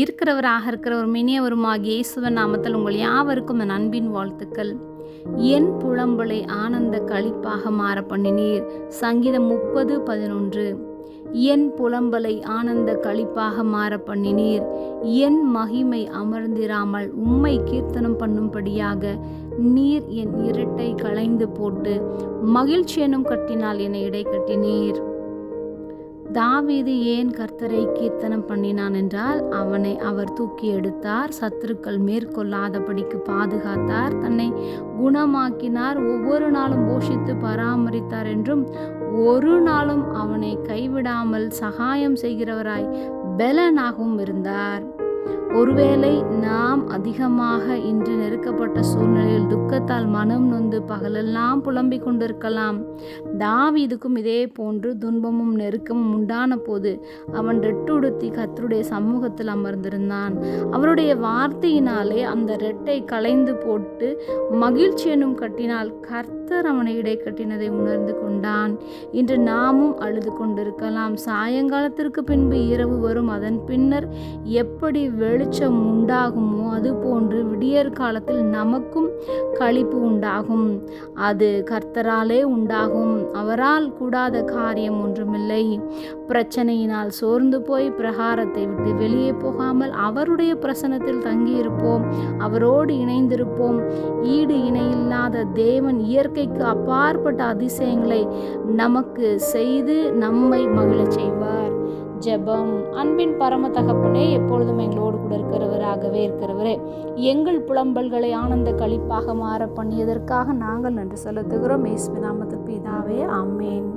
இருக்கிற ஒரு இனியவருமாகிய இயேசுவின் நாமத்தில் உங்கள் யாவருக்கும் என் அன்பின் வாழ்த்துக்கள். என் புலம்பலை ஆனந்த களிப்பாக மாற பண்ணினீர். சங்கீதம் 30:11. என் புலம்பலை ஆனந்த களிப்பாக மாற பண்ணினீர். என் மகிமை அமர்ந்திராமல் உம்மை கீர்த்தனம் பண்ணும்படியாக நீர் என் இரட்டை களைந்து போட்டு மகிழ்ச்சி எனும் கட்டினால் என்னை இடை கட்டினீர். தாவீது ஏன் கர்த்தரை கீர்த்தனம் பண்ணினான் என்றால், அவனை அவர் தூக்கி எடுத்தார், சத்துருக்கள் மேற்கொள்ளாதபடிக்கு பாதுகாத்தார், தன்னை குணமாக்கினார், ஒவ்வொரு நாளும் போஷித்து பராமரித்தார் என்றும், ஒரு நாளும் அவனை கைவிடாமல் சகாயம் செய்கிறவராய் பெலனாகவும் இருந்தார். ஒருவேளை நாம் அதிகமாக இன்று நெருக்கப்பட்ட சூழ்நிலையில் துக்கத்தால் மனம் நொந்து பகலெல்லாம் புலம்பிக் கொண்டிருக்கலாம். தாவீதுக்கும் இதே போன்று துன்பமும் நெருக்கமும் உண்டான போது அவன் ரெட்டுடுத்தி கர்த்தருடைய சமூகத்தில் அமர்ந்திருந்தான். அவருடைய வார்த்தையினாலே அந்த ரெட்டை களைந்து போட்டு மகிழ்ச்சி எனும் கட்டினால் கர்த்தர் அவனை இடை கட்டினதை உணர்ந்து கொண்டான். இன்று நாமும் அழுது கொண்டிருக்கலாம். சாயங்காலத்திற்கு பின்பு இரவு வரும், அதன் பின்னர் எப்படி வெளிச்சம் உண்டாகுமோ அதுபோன்று விடியற் காலத்தில் நமக்கும் களிப்பு உண்டாகும். அது கர்த்தராலே உண்டாகும். அவரால் கூடாத காரியம் ஒன்றுமில்லை. பிரச்சனையினால் சோர்ந்து போய் பிரகாரத்தை விட்டு வெளியே போகாமல் அவருடைய பிரசன்னத்தில் தங்கியிருப்போம். அவரோடு இணைந்திருப்போம். ஈடு இணையில்லாத தேவன் இயற்கைக்கு அப்பாற்பட்ட அதிசயங்களை நமக்கு செய்து நம்மை மகிழச் செய்வார். ஜெபம். அன்பின் பரம தகப்பனே, எப்பொழுதும் எங்களோடு கூட இருக்கிறவரே, எங்கள் புலம்பல்களை ஆனந்த களிப்பாக மாற பண்ணியதற்காக நாங்கள் நன்றி செலுத்துகிறோம். இயேசுவின் நாமத்தில் பிதாவே, ஆமென்.